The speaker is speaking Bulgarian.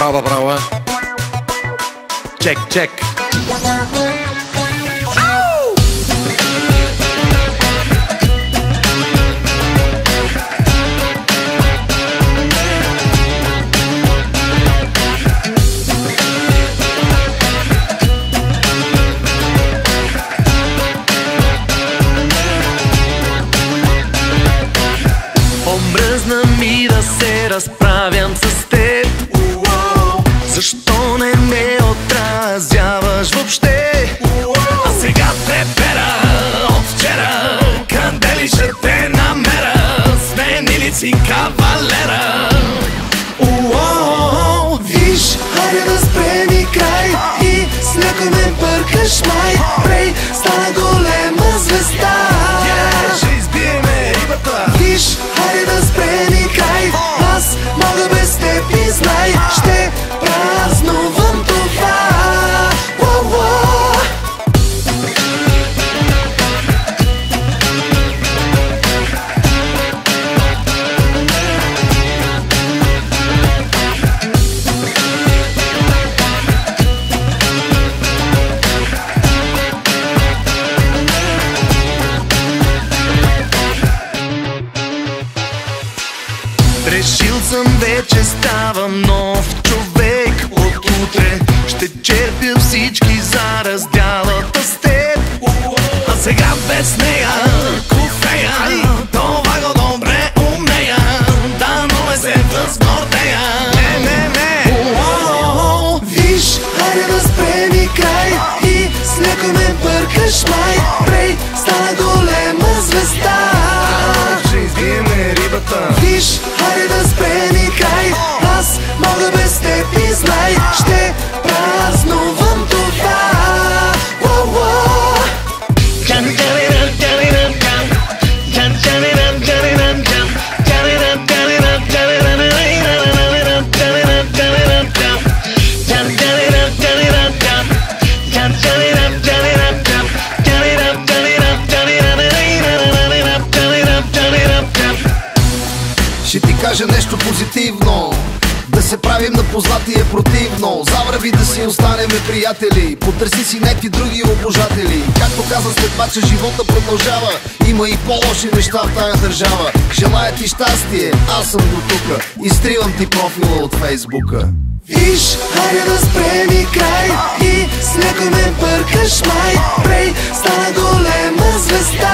Brava, brava. Check, check. Омръзна ми да се разправям с теб. Защо не ме отразяваш въобще? А сега трепера от вчера, къде ли ще те намеря? Смени си кавалера. Виж, хайде да спреми край и с леко ме бъркаш май. Прей, стана голема звезда. Ще избиеме рибата. Виж, хайде да спреми край, аз мога без теб и знай. Ще празнувам това. Решил съм вече ставам нов човек. От утре ще черпя всички за раздялата с теб. А сега без нея кофея, това го добре умея. Да, но ме се възгордея. Не. Виж, хайде да спреми край и с леко ме бъркаш май. Прей, стана голема звезда. Ще избиеме рибата. Виж, хайде да спреми край, аз мога без теб и знай. Ще празнувам това. Ще ти кажа нещо позитивно. Да се правим на познати е противно. Завърви да си останеме приятели. Потърси си някакви други обожатели. Както каза след мача, живота продължава. Има и по-лоши неща в тая държава. Желая ти щастие, аз съм до тука. Изтривам ти профила от Фейсбука. Виж, хайде да спреми край и с леко ме бъркаш май. Прей, стана голема звезда.